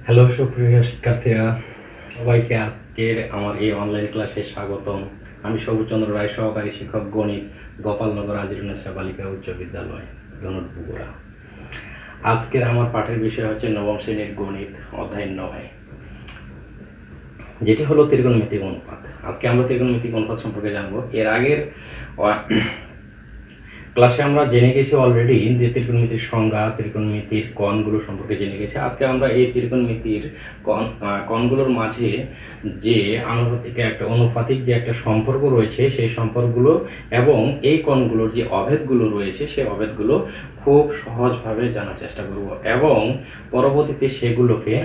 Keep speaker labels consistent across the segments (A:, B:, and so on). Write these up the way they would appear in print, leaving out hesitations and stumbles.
A: Hello সুপ্রিয় শিক্ষার্থীরা, সবাইকে আজকের আমার এই অনলাইন ক্লাসে স্বাগতম। আমি সবুজচন্দ্র রায়, সহকারী শিক্ষক গণিত, গোপালনগর আজিরুন্নেসা বালিকা উচ্চ বিদ্যালয়, ধনুট বগুড়া। আজকের আমার পাঠের বিষয় হচ্ছে নবম শ্রেণীর গণিত অধ্যায় 9, যেটি হলো ত্রিকোণমিতিক অনুপাত। আজকে আমরা ত্রিকোণমিতিক অনুপাত সম্পর্কে জানবো। এর আগের ক্লাসে আমরা জেনে গেছি অলরেডি যে ত্রিকোণমিতির সংজ্ঞা, ত্রিকোণমিতির কোণগুলো সম্পর্কে জেনে গেছি। আজকে আমরা এই ত্রিকোণমিতির কোণগুলোর মাঝে যে আনুপাতিক একটা অনুপাতিক যে একটা সম্পর্ক রয়েছে সেই সম্পর্কগুলো এবং এই কোণগুলোর যে অভেদগুলো রয়েছে সেই অভেদগুলো খুব সহজভাবে জানার চেষ্টা করব এবং পরবর্তীতে সেগুলোকে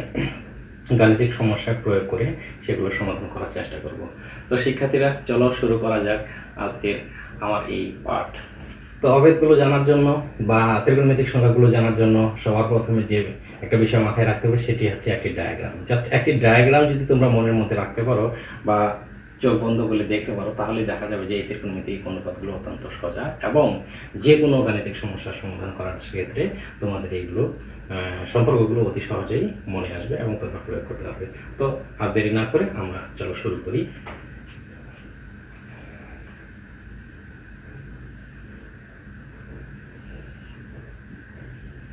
A: গাণিতিক সমস্যায় প্রয়োগ করে সেগুলো সমাধান করার চেষ্টা করব। তো শিক্ষার্থীরা, চলো শুরু করা যাক আজকের আমার এই পাঠ। তো অভেদগুলো জানার জন্য বা ত্রিকোণমিতিক সংখ্যাগুলো জানার জন্য সবার প্রথমে যে একটা বিষয় মাথায় রাখতে হবে সেটি হচ্ছে একটি ডায়াগ্রাম। জাস্ট একটি ডায়াগ্রাম যদি তোমরা মনের মধ্যে রাখতে পারো বা চোখ বন্ধ করে দেখতে পারো, তাহলে দেখা যাবে যে এই ত্রিকোণমিতিক অনুপাতগুলো অত্যন্ত সোজা এবং যে কোনো গাণিতিক সমস্যার সমাধান করার ক্ষেত্রে তোমাদের এইগুলো সম্পর্কগুলো অতি সহজেই মনে আসবে এবং তোমরা প্রয়োগ করতে পারবে। তো আর দেরি না করে আমরা চলো শুরু করি।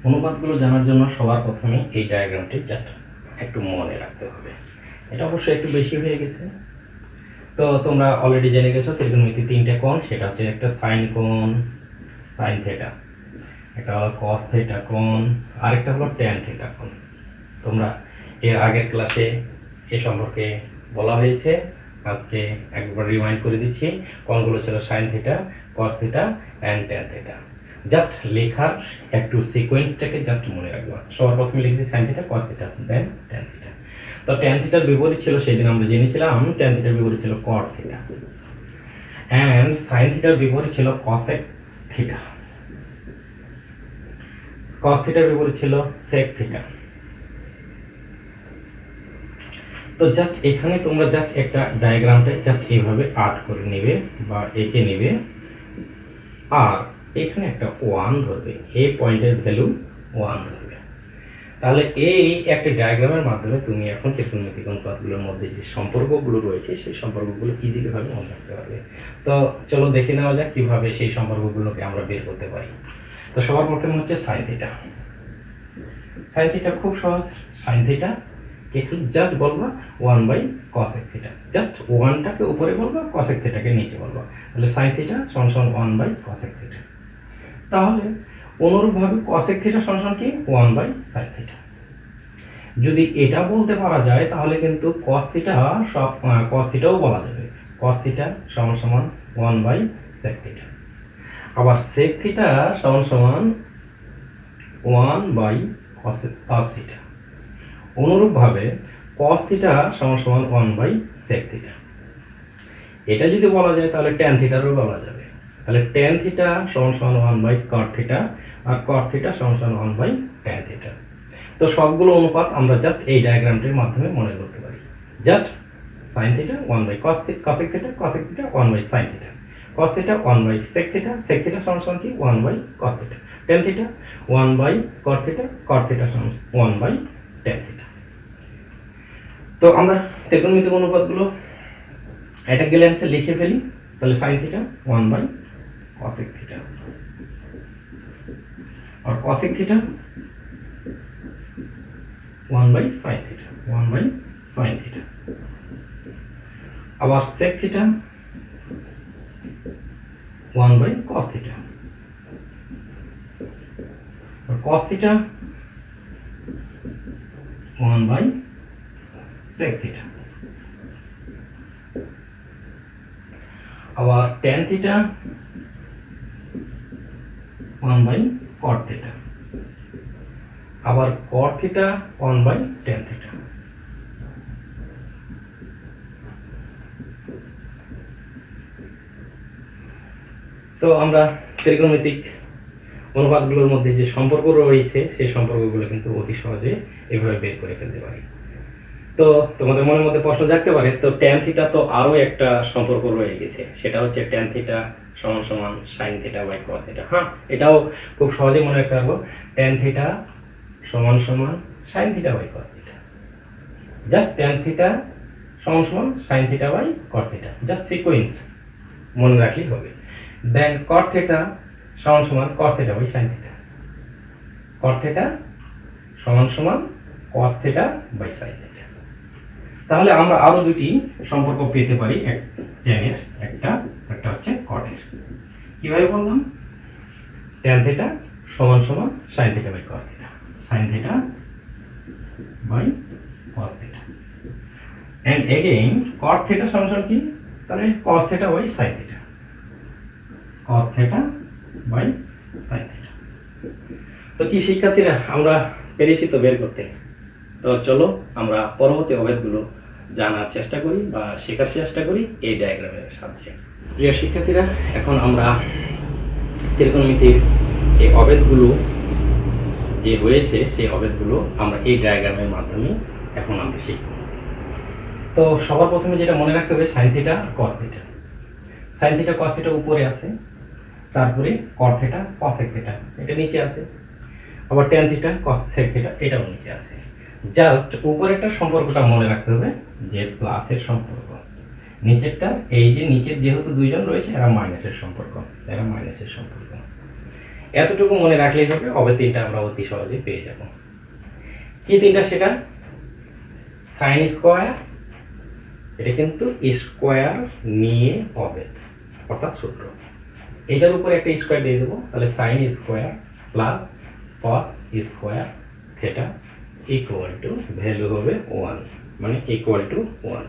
A: অনুপাতগুলো জানার জন্য সবার প্রথমে এই ডায়াগ্রামটি জাস্ট একটু মনে রাখতে হবে। এটা অবশ্যই একটু বেশি হয়ে গেছে। তো তোমরা অলরেডি জেনে গেছো ত্রিকোণমিতি তিনটে কোণ, সেটা হচ্ছে একটা সাইন কোণ, সাইন থিটা, একটা হলো কস থিটা কোণ, আরেকটা হলো ট্যান থিটা কোণ। তোমরা এর আগের ক্লাসে এ সম্পর্কে বলা হয়েছে, আজকে একবার রিমাইন্ড করে দিচ্ছি। কোণগুলো ছিল sign theta, cos theta and tan theta. Just লেখার একটু সিকোয়েন্সটাকে জাস্ট মনে রাখবা। সবার প্রথমে লিখেছি সাইন থিটা, কস থিটা, দেন ট্যান থিটা। তো ট্যান থিটার বিপরীত ছিল, সেদিন আমরা জেনেছিলাম ট্যান থিটার বিপরীত ছিল কট থিটা, অ্যান্ড সাইন থিটার বিপরীত ছিল কসেক থিটা, কস থিটার বিপরীত ছিল সেক থিটা। তো জাস্ট এখানে তোমরা জাস্ট একটা ডায়াগ্রামটা জাস্ট এইভাবে আর্ট করে নেবে বা এঁকে নেবে, আর এখানে একটা 1 ধরবে, এই পয়েন্টের ভ্যালু 1 ধরবে। তাহলে এই একটা ডায়াগ্রামের মাধ্যমে তুমি এখন ত্রিকোণমিতিক অনুপাতগুলোর মধ্যে যে সম্পর্কগুলো রয়েছে সেই সম্পর্কগুলো ইজিলি ভাবে মনে রাখতে পারবে। তো চলো দেখে নেওয়া যাক কিভাবে সেই সম্পর্কগুলোকে আমরা বের করতে পারি। তো সবার প্রথমে হচ্ছে সাইন থিটা। সাইন থিটা খুব সহজ। সাইন থিটা কে জাস্ট বলবা 1/cosec থিটা, জাস্ট 1টাকে উপরে বলবা, cosec থিটাকে নিচে বলবা। তাহলে সাইন থিটা সমান সমান 1/cosec থিটা। তাহলে অনুরূপভাবে cosec থিটা সমান সমান কি 1/sin থিটা। যদি এটা বলতে পারা যায় তাহলে কিন্তু cos থিটা সব cos থিটাও বলা যাবে। cos থিটা সমান সমান 1/sec থিটা। আবার sec থিটা সমান সমান 1/cos থিটা। অনুরূপভাবে cos থিটা সমান সমান 1/sec থিটা। এটা যদি বলা যায় তাহলে tan থিটারও বলা যাবে। তাহলে tan থিটা সমান সমান 1/cot থিটা আর cot থিটা সমান সমান 1/tan থিটা। তো সবগুলো অনুপাত আমরা জাস্ট এই ডায়াগ্রামটির মাধ্যমে মনে করতে পারি। Just sin theta 1/cos cosec theta, cosec theta 1/sin theta, cos theta 1/sec theta, sec theta সমান সমান কি 1/cos theta, tan theta 1/cot theta, cot theta সমান 1/tan থিটা। তো আমরা ত্রিকোণমিতিক অনুপাতগুলো এটা গ্ল্যান্সে লিখে ফেলি। তাহলে sin থিটা 1/cosec থিটা আর cosec theta 1/sin theta, 1/sin theta. আবার sec থিটা 1/cos থিটা আর cos থিটা 1/sec থিটা। আবার tan থিটা 1/cot থিটা, আবার cot থিটা 1/tan থিটা। তো আমরা ত্রিকোণমিতিক অনুপাতগুলোর মধ্যে যে সম্পর্ক রয়েছে সেই সম্পর্কগুলো কিন্তু অতি সহজে এভাবে বের করে ফেলতে পারি। তো তোমাদের মনের মধ্যে প্রশ্ন জাগতে পারে, তো tan থিটা তো আরো একটা সম্পর্ক রয়ে গেছে, সেটা হচ্ছে tan থিটা সমান সমান sin theta by cos theta. হ্যাঁ, এটাও খুব সহজে মনে রাখতে পারবো। tan থিটা সমান সমান sin theta by cos theta. Just tan theta সমান সমান sine theta by cos theta, just sequence মনে রাখলেই হবে। দেন কট থিটা সমান সমান cos theta by sine theta, cot theta সমান সমান cos theta by sine theta. তাহলে আমরা আরো দুটি সম্পর্ক পেতে পারি, ট্যানের একটা হচ্ছে কটের। কিভাবে বললাম? ট্যান থিটা সমান সমান sine theta by cos theta, sine theta by cos theta. And again cot theta সমান সমান কি? তাহলে cos theta by sine theta, cos theta by sine theta. তো কি শিক্ষার্থীরা, আমরা পেরেছি তো বের করতে? তো চলো আমরা পরবর্তী অভেদগুলো জানার চেষ্টা করি বা শেখার চেষ্টা করি এই ডায়াগ্রামের সাহায্যে। প্রিয় শিক্ষার্থীরা, এখন আমরা ত্রিকোণমিতির এই অভেদগুলো যে রয়েছে সেই অভেদগুলো আমরা এই ডায়াগ্রামের মাধ্যমে এখন আমরা শিখব। তো সবার প্রথমে যেটা মনে রাখতে হবে, sign theta cos theta, sine theta cos theta উপরে আছে, তারপরে কট থিটা কসেক থিটা এটা নিচে আছে, আবার ট্যান থিটা কসেক থিটা এটাও নিচে আছে। জাস্ট উপরেরটা সম্পর্কটা মনে রাখতে হবে যে প্লাসের সম্পর্ক, নিচেরটা এই যে নিচের যেহেতু দুইজন রয়েছে এরা মাইনাসের সম্পর্ক, এরা মাইনাসের সম্পর্ক। এতটুকু মনে রাখলেই হবে, অভেদ তিনটা আমরা অতি সহজে পেয়ে যাব। কি তিনটা? সেটা সাইন স্কোয়ার, এটা কিন্তু স্কোয়ার নিয়ে অভেদ অর্থাৎ সূত্র, এটার উপরে একটা স্কোয়ার দিয়ে দেবো, তাহলে sine square plus cos square theta equal to value হবে 1, মানে ইকুয়াল টু 1।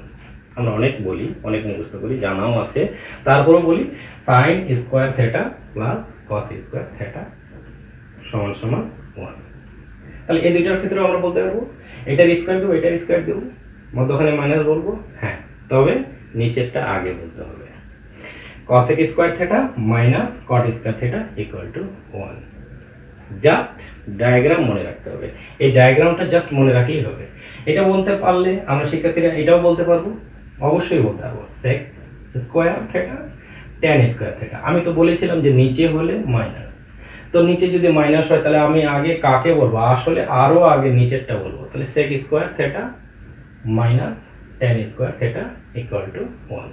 A: আমরা অনেক বলি, অনেক মুখস্থ করি, জানাও আছে, তারপরেও বলি sign square theta plus cos square theta সমান সমান 1। তাহলে এই দুইটার ক্ষেত্রে আমরা বলতে পারবো এটার স্কোয়ার দেবো, এটার স্কোয়ার দেবো, মধ্যখানে মাইনাস বলবো, হ্যাঁ, তবে নিচেরটা আগে বলতে হবে। Cosec square theta minus cot square theta equal to 1। Just diagram মনে রাখতে হবে, এই ডায়াগ্রামটা জাস্ট মনে রাখলেই হবে। এটা বলতে পারলে আমরা শিক্ষার্থীরা এটাও বলতে পারবো, অবশ্যই বলতে পারবো sec square theta tan square theta. আমি তো বলেছিলাম যে নিচে হলে মাইনাস, তো নিচে যদি মাইনাস হয় তাহলে আমি আগে কাকে বলবো? আসলে আরো আগে নিচেরটা বলবো, তাহলে sec square theta minus tan square theta equal to 1।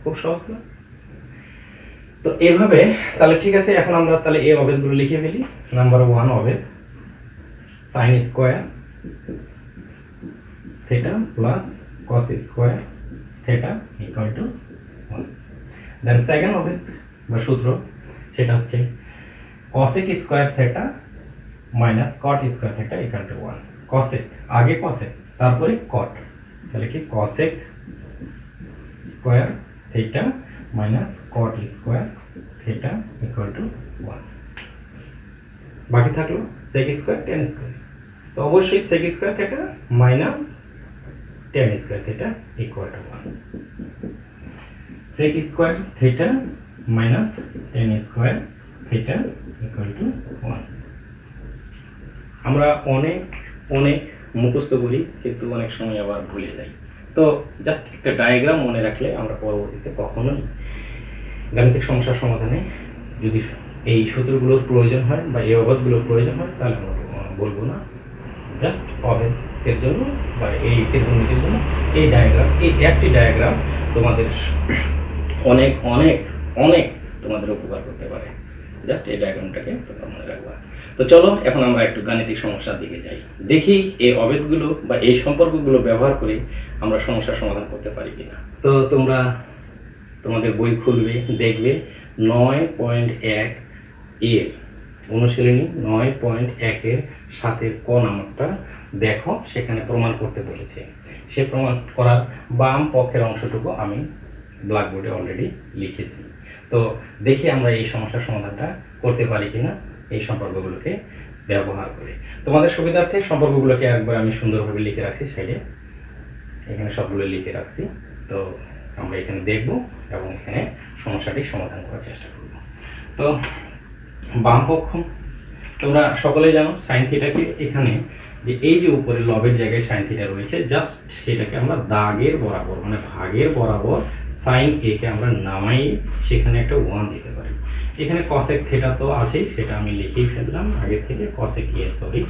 A: খুব সহজ না? তো এভাবে তাহলে ঠিক আছে, এখন আমরা তাহলে এই অভেদগুলো লিখে ফেলি। নাম্বার 1 অভেদ sine square theta plus cos square theta equal to 1। Then second অভেদ বা সূত্র, সেটা হচ্ছে cosec square theta minus cot square theta equal to 1। Cosec আগে কসেক তারপরে কট, তাহলে কি cosec square theta minus cot square theta equal to 1। বাকি থাকলো সেক স্কোয়ার ট্যান স্কোয়ার, তো অবশ্যই sec square theta minus tan square theta equal to 1। Sec square theta minus tan square theta equal to 1। আমরা অনেক অনেক মুখস্থ করি কিন্তু অনেক সময় আবার ভুলে যাই। তো জাস্ট একটা ডায়াগ্রাম মনে রাখলে আমরা পরবর্তীতে কখনোই গাণিতিক সমস্যার সমাধানে যদি এই সূত্রগুলোর প্রয়োজন হয় বা এই অভেদগুলোর প্রয়োজন হয় তাহলে আমরা বলবো না। জাস্ট অভেদের জন্য বা এই ত্রিকোণমিতির জন্য এই ডায়াগ্রাম, এই একটি ডায়াগ্রাম তোমাদের অনেক অনেক অনেক তোমাদের উপকার করতে পারে। জাস্ট এই ডায়াগ্রামটাকে তোমরা মনে রাখবা। তো চলো এখন আমরা একটু গাণিতিক সমস্যার দিকে যাই, দেখি এই অভেদগুলো বা এই সম্পর্কগুলো ব্যবহার করে আমরা সমস্যার সমাধান করতে পারি কিনা। তো তোমরা তোমাদের বই খুলবে, দেখবে 9.1 এর অনুশীলনী 9.1 এর সাথে ক নাম্বারটা দেখো, সেখানে প্রমাণ করতে বলেছে। সে প্রমাণ করার বাম পক্ষের অংশটুকু আমি ব্ল্যাকবোর্ডে অলরেডি লিখেছি। তো দেখি আমরা এই সমস্যার সমাধানটা করতে পারি কিনা এই সম্পর্কগুলোকে ব্যবহার করে। তোমাদের সুবিধার্থে সম্পর্কগুলোকে একবার আমি সুন্দরভাবে লিখে রাখছি সাইডে, এখানে সবগুলো লিখে রাখছি। তো আমরা এখানে দেখব এবং এখানে সমস্যাটি সমাধান করার চেষ্টা করব। তো বাম পক্ষ তোমরা সকলেই জানো সাইন থিটাকে এখানে যে এই যে উপরে লবের জায়গায় সাইন থিটা রয়েছে, জাস্ট সেটাকে আমরা দাগের বরাবর মানে ভাগের বরাবর সাইন এ কে আমরা নামাই সেখানে একটা 1 দিতে পারি। এখানে কসেক থিটা তো আছেই, সেটা আমি লিখেই ফেললাম আগে থেকে, কসেক এ সরি,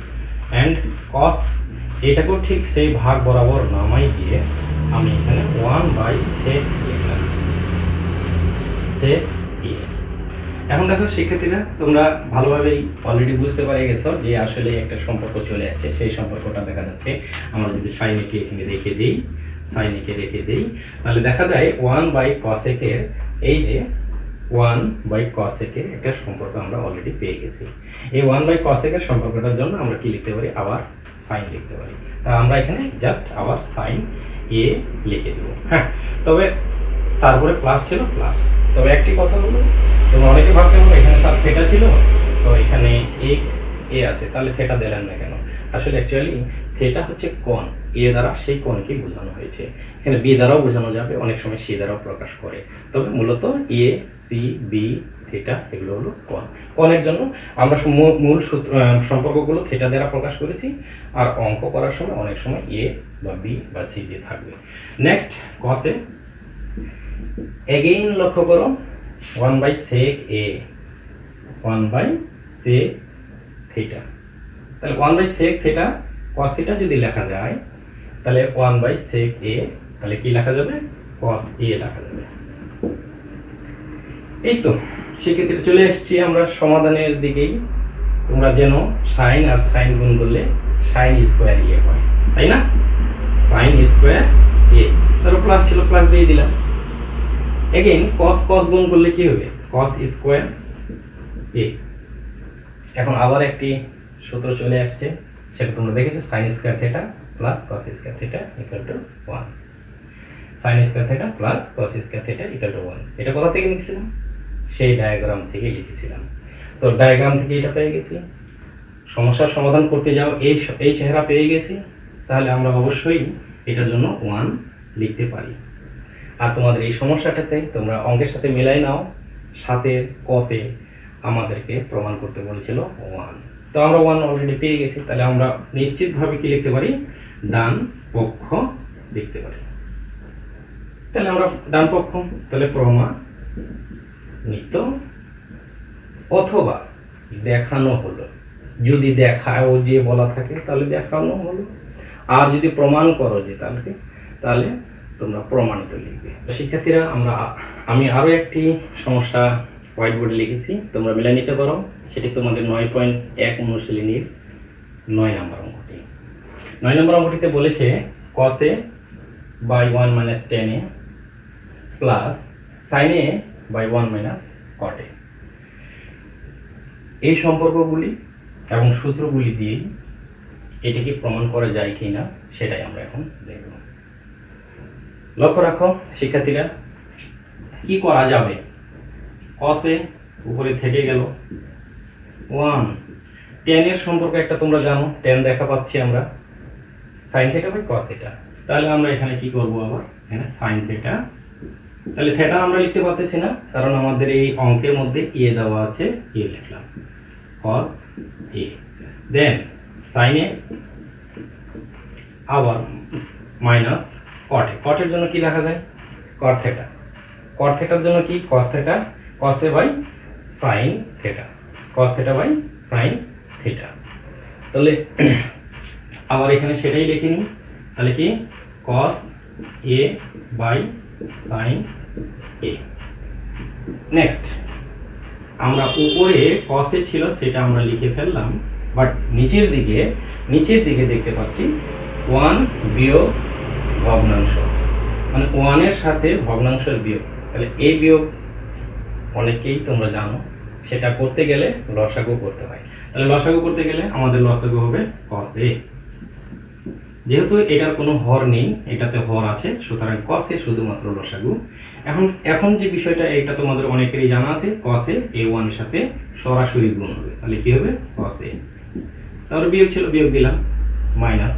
A: অ্যান্ড কস এটাকেও ঠিক সেই ভাগ বরাবর নামাই দিয়ে আমি এখানে 1/sec লিখলাম, sec a। এখন দেখো শিক্ষার্থীরা, তোমরা ভালোভাবেই অলরেডি বুঝতে পেরে গেছো যে আসলে একটা সম্পর্ক চলে আসছে। সেই সম্পর্কটা দেখা যাচ্ছে আমরা যদি sin a কে এখানে রেখে দিই, sin a কে রেখে দিই, তাহলে দেখা যায় 1/cosec এর এই যে 1/cosec এর একটা সম্পর্ক আমরা অলরেডি পেয়ে গেছি। এই 1/cosec এর সম্পর্কটার জন্য আমরা কি লিখতে পারি, আবার sin লিখতে পারি। তা আমরা এখানে জাস্ট আবার sin a লিখে দেব। হ্যাঁ, তবে তারপরে প্লাস ছিল প্লাস। তবে একটি কথা হলো, তোমরা অনেকে ভাবতে পারো এখানে স্যার থিটা ছিল, তো এখানে এ আছে, তাহলে থিটা দিলেন না কেন? আসলে অ্যাকচুয়ালি থিটা হচ্ছে কোণ, এ দ্বারা সেই কোণকে বোঝানো হয়েছে। এখানে বি দ্বারাও বোঝানো যাবে, অনেক সময় সি দ্বারাও প্রকাশ করে। তবে মূলত এ, সি, বি, থিটা এগুলো হলো কোণ। কোণের জন্য আমরা মূল সূত্র সম্পর্কগুলো থিটা দ্বারা প্রকাশ করেছি, আর অঙ্ক করার সময় অনেক সময় এ বা বি বা সি দিয়ে থাকবে। নেক্সট কসে, এগেইন লক্ষ্য করো 1/sec a, 1/sec থিটা। তাহলে 1/sec থিটা cos থিটা যদি লেখা যায়, তাহলে 1/sec a, তাহলে কি লেখা যাবে, cos a লেখা যাবে। এই তো সেক্ষেত্রে চলে এসেছি আমরা সমাধানের দিকেই। তোমরা যেন সাইন আর সাইন গুণ করলে সাইন স্কোয়ার এ হয়, তাই না? সাইন স্কোয়ার এ, তারপর প্লাস ছিল প্লাস দিয়ে দিলাম। এগেইন cos গুণ করলে কি হবে, cos স্কোয়ার এ। এখন আবার একটি সূত্র চলে আসছে, সেটা তোমরা দেখেছো, sin square theta plus cos square theta equal to 1। sin square theta plus cos square theta equal to 1। এটা কোথা থেকে লিখেছিলাম, সেই ডায়াগ্রাম থেকে লিখেছিলাম। তো ডায়াগ্রাম থেকে এটা পেয়ে গেছি। সমস্যার সমাধান করতে যাও, এই চেহারা পেয়ে গেছি, তাহলে আমরা অবশ্যই এটার জন্য 1 লিখতে পারি। আর তোমাদের এই সমস্যাটাতে তোমরা অঙ্কের সাথে মিলাই নাও, সাথে কতে আমাদেরকে প্রমাণ করতে বলেছিল 1। তো আমরা 1 অলরেডি পেয়ে গেছি, তাহলে আমরা নিশ্চিতভাবে কি লিখতে পারি, ডান পক্ষ লিখতে পারি। তাহলে আমরা ডান পক্ষ, তাহলে প্রমাণিত অথবা দেখানো হলো। যদি দেখাও যে বলা থাকে তাহলে দেখানো হলো, আর যদি প্রমাণ করো যে তাহলে তোমরা প্রমাণিত লিখবে। শিক্ষার্থীরা, আমি আরও একটি সমস্যা হোয়াইট বোর্ডে লিখেছি, তোমরা মিলাই নিতে পারো। সেটি তোমাদের 9.1 অনুশীলনীর 9 নম্বর অঙ্কটি। 9 নম্বর অঙ্কটিতে বলেছে cos a by 1 minus tan a plus sin a by 1 minus cot a। এই সম্পর্কগুলি এবং সূত্রগুলি দিয়ে এটিকে প্রমাণ করা যায় কি না সেটাই আমরা এখন দেখব। লক্ষ্য রাখো শিক্ষার্থীরা, কি করা যাবে, cos a উপরে থেকে গেল 1, tan এর সম্পর্ক একটা তোমরা জানো, tan দেখা পাচ্ছি আমরা, sin theta by cos theta. তাহলে আমরা এখানে কি করব, আবার এখানে sin থিটা। তাহলে থিটা আমরা লিখতে পারতেছি না, কারণ আমাদের এই অঙ্কের মধ্যে a দেওয়া আছে, a লিখলাম, cos a। Then sin a আবার মাইনাস cot a। cot এর জন্য কি লেখা যায়, cot থিটা। cot থিটার জন্য কি, cos theta, cos a by sin theta, cos theta by sin theta. তাহলে আবার এখানে সেটাই লিখে নিই, তাহলে কি cos a by sin a। Next আমরা উপরে cos a ছিল সেটা আমরা লিখে ফেললাম, বাট নিচের দিকে দেখতে পাচ্ছি 1 বিয়োগ ভগ্নাংশ, মানে 1 এর সাথে ভগ্নাংশের বিয়োগ। তাহলে a বিয়োগ অনেকেই তোমরা জানো, সেটা করতে গেলে লসাগু করতে হয়। তাহলে লসাগু করতে গেলে আমাদের লসাগু হবে cos a। যেহেতু এটার কোনো হর নেই, এটাতে হর আছে, সুতরাং cos a শুধুমাত্র লসাগু। এখন যে বিষয়টা, এটা তোমাদের অনেকেরই জানা আছে, cos a a1 এর সাথে সরাসরি গুণ হবে, তাহলে কি হবে cos a। তারপরে বিয়োগ ছিল, বিয়োগ দিলাম, মাইনাস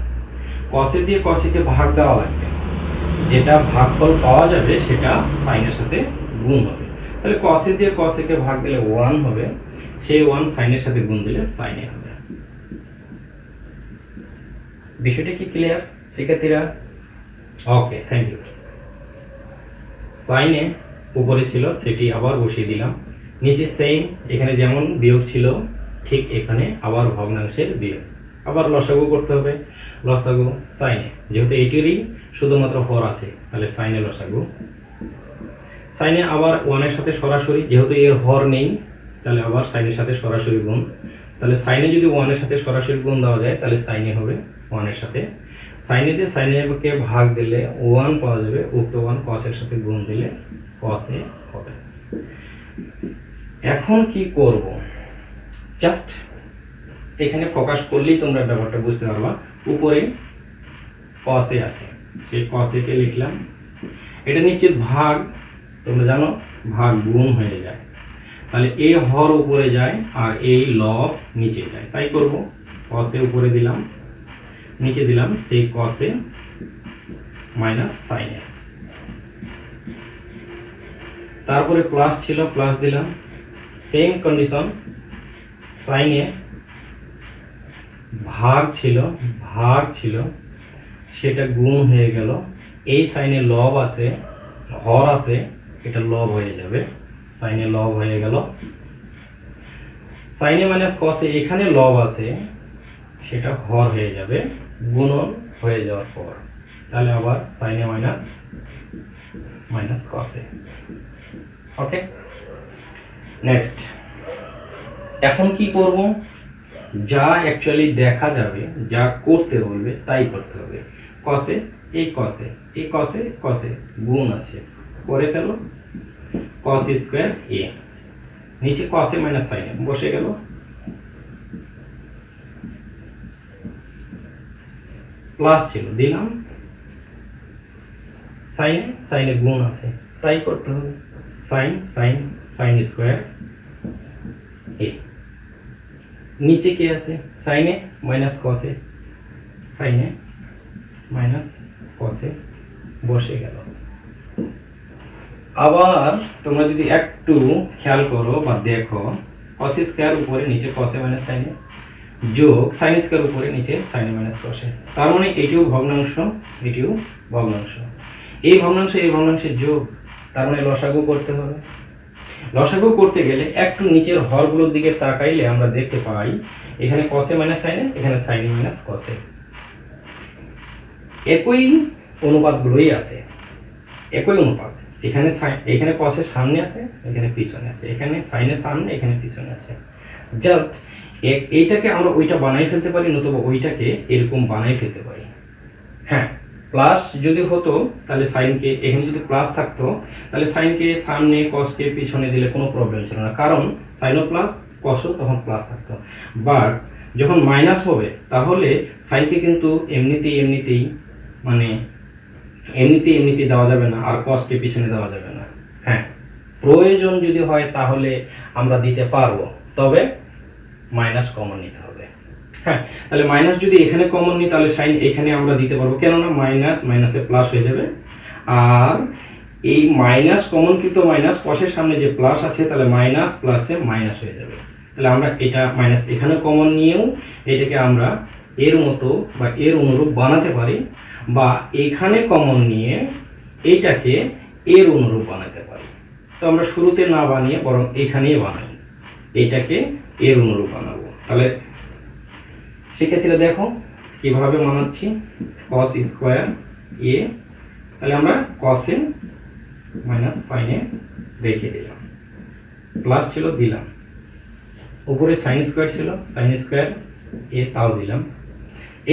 A: cos a দিয়ে cos a কে ভাগ দেওয়া লাগবে, যেটা ভাগফল পাওয়া যাবে সেটা sin এর সাথে গুণ হবে। তাহলে cos a দিয়ে cos a কে ভাগ দিলে 1 হবে, সেই 1 sin এর সাথে গুণ দিলে sin a হবে। বিষয়টা কি ক্লিয়ার শিক্ষার্থীরা? ওকে, থ্যাংক ইউ। sin a উপরে ছিল সেটি আবার বসিয়ে দিলাম, নিচে সেম, এখানে যেমন বিয়োগ ছিল ঠিক এখানে আবার ভগ্নাংশের বিয়োগ, আবার লসাগু করতে হবে। লসাগু সাইনে, যেহেতু এটিরই শুধুমাত্র হর আছে তাহলে সাইনে লসাগু। সাইনে আবার ওয়ানের সাথে সরাসরি, যেহেতু এর হর নেই তাহলে আবার সাইনের সাথে সরাসরি গুণ, তাহলে সাইনে যদি ওয়ানের সাথে সরাসরি গুণ দেওয়া যায় তাহলে সাইনে হবে ওয়ানের সাথে। সাইনে দিয়ে সাইনেকে ভাগ দিলে ওয়ান পাওয়া যাবে, উক্ত ওয়ান কসের সাথে গুণ দিলে কসে হবে। এখন কি করব, জাস্ট এখানে প্রকাশ করলেই তোমরা ব্যাপারটা বুঝতে পারবা। উপরে কসে আছে, সেই কসেকে লিখলাম, এটা নিশ্চিত ভাগ, তোমরা জানো ভাগ গুণ হয়ে যায়, তাহলে এই হর উপরে যায় আর এই লব নিচে যায়, তাই করব কসে উপরে দিলাম, নিচে দিলাম সেই কসে মাইনাস সাইনে, তারপরে প্লাস ছিল প্লাস দিলাম, সেম কন্ডিশন সাইনে ভাগ ছিল সেটা গুণ হয়ে গেল, এই সাইনে লব আছে হর আছে এটা লব হয়ে যাবে, সাইনে লব হয়ে গেল, সাইনে মাইনাস কসে এখানে লব আছে সেটা হর হয়ে যাবে গুণন হয়ে যাওয়ার পর, তাহলে আবার সাইনে মাইনাস মাইনাস কসে। ওকে, নেক্সট এখন কি করব, যা অ্যাকচুয়ালি দেখা যাবে, যা করতে বলবে তাই করতে হবে। কসে এই কসে এই কসে কসে গুণ আছে করে ফেল, কস স্কোয়ার এ, নিচে কসে মাইনাস সাইনে বসে গেল, প্লাস ছিল দিলাম, সাইনে সাইনে গুণ আছে তাই করতে হবে, সাইন সাইন সাইন স্কোয়ার এ, নিচে কি আছে সাইনে মাইনাস কসে, সাইনে মাইনাস কসে বসে গেল। আবার তোমরা যদি একটু খেয়াল করো বা দেখো, কস স্কয়ার উপরে নিচে কসে মাইনাস সাইনে যোগ সাইন স্কয়ার উপরে নিচে সাইনে মাইনাস কসে, তার মানে এটিও ভগ্নাংশ এটিও ভগ্নাংশ, এই ভগ্নাংশ এই ভগ্নাংশের যোগ, তার মানে লসাগু করতে হবে। লসাগু করতে গেলে একটু নিচের হরগুলোর দিকে তাকাইলে আমরা দেখতে পাই এখানে কসে মাইনাস সাইনে, এখানে সাইনে মাইনাস কসে, একই অনুপাতগুলোই আছে, একই অনুপাত, এখানে এখানে কসের সামনে আছে এখানে পিছনে আছে, এখানে সাইনের সামনে এখানে পিছনে আছে, জাস্ট এইটাকে আমরা ওইটা বানাই ফেলতে পারি, নতুবা ওইটাকে এরকম বানাই ফেলতে পারি। হ্যাঁ, প্লাস যদি হতো তাহলে সাইনকে এখানে যদি প্লাস থাকতো তাহলে সাইনকে সামনে কসকে পিছনে দিলে কোনো প্রবলেম ছিল না, কারণ সাইনও প্লাস কসও তখন প্লাস থাকতো। বাট যখন মাইনাস হবে তাহলে সাইনকে কিন্তু এমনিতেই মানে এমনিতেই দেওয়া যাবে না, আর কসকে পিছনে দেওয়া যাবে না। হ্যাঁ, প্রয়োজন যদি হয় তাহলে আমরা দিতে পারবো, তবে মাইনাস কমন নিতে হবে। হ্যাঁ, তাহলে মাইনাস যদি এখানে কমন নিই তাহলে সাইন এখানে আমরা দিতে পারবো, কেননা মাইনাস মাইনাসে প্লাস হয়ে যাবে, আর এই মাইনাস কমন কিন্তু মাইনাস কসের সামনে যে প্লাস আছে তাহলে মাইনাস প্লাসে মাইনাস হয়ে যাবে, তাহলে আমরা এটা মাইনাস এখানে কমন নিয়েও এটাকে আমরা এর মতো বা এর অনুরূপ বানাতে পারি, বা এখানে কমন নিয়ে এইটাকে এর অনুরূপ বানাতে পারি। তো আমরা শুরুতে না বানিয়ে বরং এখানেই বানাই, এটাকে এর অনুরূপ বানাবো। তাহলে সেক্ষেত্রে দেখো কিভাবে বানাচ্ছি, কস স্কোয়ার এ, তাহলে আমরা কসে মাইনাস সাইনে রেখে দিলাম, প্লাস ছিল দিলাম, উপরে সাইন স্কোয়ার ছিল সাইন স্কোয়ার এ তাও দিলাম,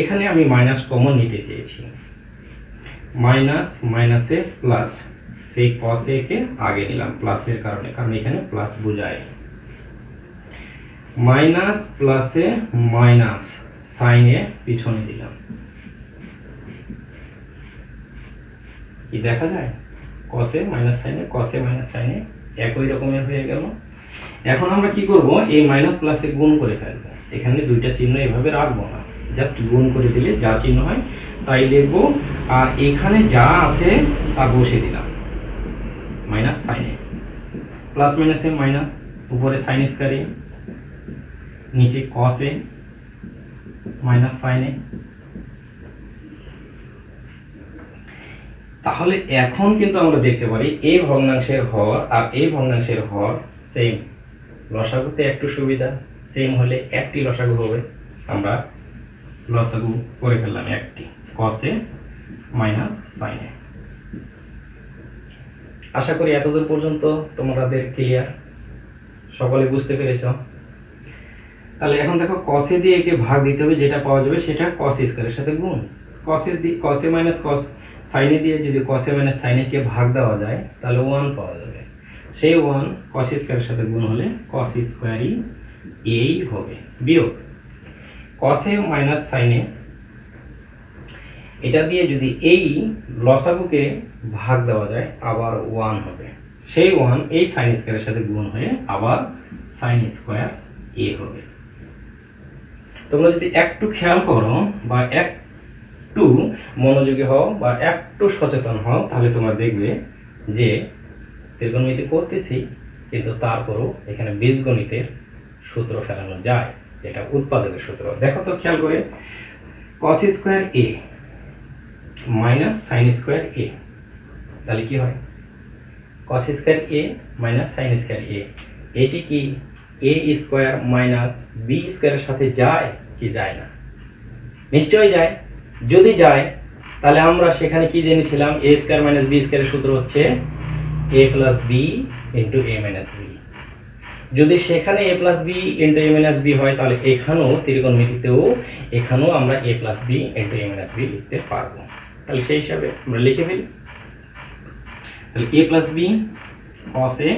A: এখানে আমি মাইনাস কমন নিতে চেয়েছি, মাইনাস মাইনাসে প্লাস, সেই কসে কে আগে নিলাম প্লাসের কারণে, কারণ এখানে প্লাস বোঝায়, মাইনাস প্লাসে মাইনাস সাইনে পিছনে দিলাম, কি দেখা যায় কসে মাইনাস সাইনে কসে মাইনাস সাইনে একই রকমের হয়ে গেল। এখন আমরা কি করব, এই মাইনাস প্লাসে গুণ করে ফেলবো, এখানে দুইটা চিহ্ন এভাবে রাখবো না, জাস্ট গুণ করে দিলে যা চিহ্ন হয় তাই লিখবো, আর এখানে যা আছে তা বসে দিলাম, মাইনাস সাইনে প্লাস মাইনাসে মাইনাস, উপরে সাইন স্কয়ারে, নিচে কসে মাইনাস সাইনে। তাহলে এখন কিন্তু আমরা দেখতে পারি এই ভগ্নাংশের হর আর এই ভগ্নাংশের হর সেম, লসাগুতে একটু সুবিধা, সেম হলে একটি লসাগু হবে, আমরা লসাগু করে ফেললাম একটি কসে মাইনাস সাইনে। আশা করি এতদূর পর্যন্ত তোমাদের ক্লিয়ার, সকলে বুঝতে পেরেছ। তাহলে এখন দেখো কসে দিয়ে একে ভাগ দিতে হবে, যেটা পাওয়া যাবে সেটা কস স্কয়ারের সাথে গুণ। কসে মাইনাস কস সাইনে দিয়ে যদি কসে মাইনাস সাইনে কে ভাগ দেওয়া যায় তাহলে 1 পাওয়া যাবে। সেই 1 কস স্কয়ারের সাথে গুণ হলে কস স্কয়ারই এই হবে, বিয়োগ কসে মাইনাস সাইনে এটা দিয়ে যদি এই লসাগুকে ভাগ দেওয়া যায় আবার 1 হবে। সেই 1 এই সাইন স্কয়ারের সাথে গুণ হয়ে আবার সাইন স্কয়ার এ হবে। তোমরা যদি একটু খেয়াল করো বা একটু মনোযোগী হও বা একটু সচেতন হও তাহলে তোমরা দেখবে যে ত্রিকোণমিতি করতেছি কিন্তু তারপরও এখানে বীজগণিতের সূত্র ফেলানো যায়, যেটা উৎপাদকের সূত্র। দেখো তো খেয়াল করে, কস স্কয়ার এ মাইনাস সাইন স্কয়ার এ, তাহলে কি হয়? কস স্কয়ার এ মাইনাস সাইন স্কয়ার এ, এটি কি এ স্কয়ার মাইনাস বি স্কয়ারের সাথে যায় কি যায় না? নিশ্চয়ই যায়। যদি যায় তাহলে আমরা সেখানে কি জেনেছিলাম? এ স্কয়ার মাইনাস বি স্কয়ারের সূত্র হচ্ছে A plus B into A minus B. যদি সেখানে A plus B into A minus B হয় তাহলে এখানেও ত্রিকোণমিতিতেও এখানেও আমরা A plus B into A minus B লিখতে পারবো। তাহলে সেই হিসাবে আমরা লিখে ফেলি। তাহলে A plus B cos A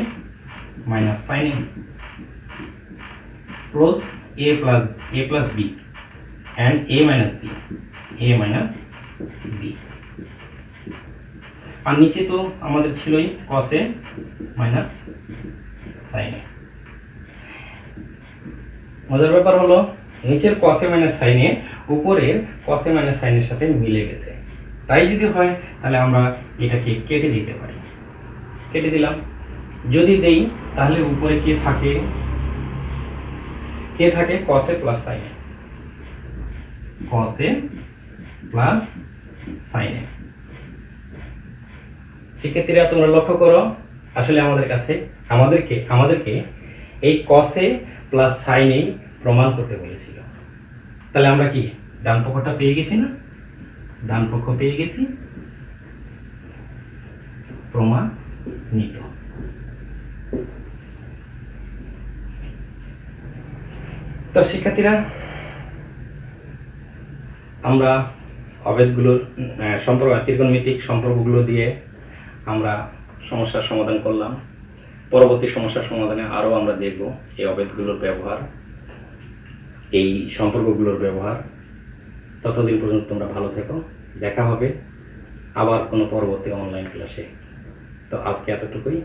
A: minus sine A close A plus B and A minus B. আর নিচে তো আমাদের ছিলই কস এ মাইনাস সাইন এ। মজার ব্যাপার হলো নিচের কস এ মাইনাস সাইন এ উপরের কস এ মাইনাস সাইনের সাথে মিলে গেছে। তাই যদি হয় তাহলে আমরা এটাকে কেটে দিতে পারি। কেটে দিলাম। যদি দেই তাহলে উপরে কে থাকে? কস এ প্লাস সাইন এ, কস এ প্লাস সাইন এ। শিক্ষার্থীরা তোমরা লক্ষ্য করো, আসলে আমাদেরকে এই কস এ প্লাস সাইন এ প্রমাণ করতে বলেছিল। তাহলে আমরা কি ডান পক্ষটা পেয়ে গেছি না? ডান পক্ষ পেয়ে গেছি, প্রমাণিত। তো শিক্ষার্থীরা, আমরা অবেদগুলোর ত্রিকোণমিতিক সম্পর্কগুলো দিয়ে আমরা সমস্যার সমাধান করলাম। পরবর্তী সমস্যার সমাধানে আরও আমরা দেখব এই অবেদগুলোর ব্যবহার, এই সম্পর্কগুলোর ব্যবহার। ততদিন পর্যন্ত তোমরা ভালো থেকো। দেখা হবে আবার কোনো পরবর্তী অনলাইন ক্লাসে। তো আজকে এতটুকুই।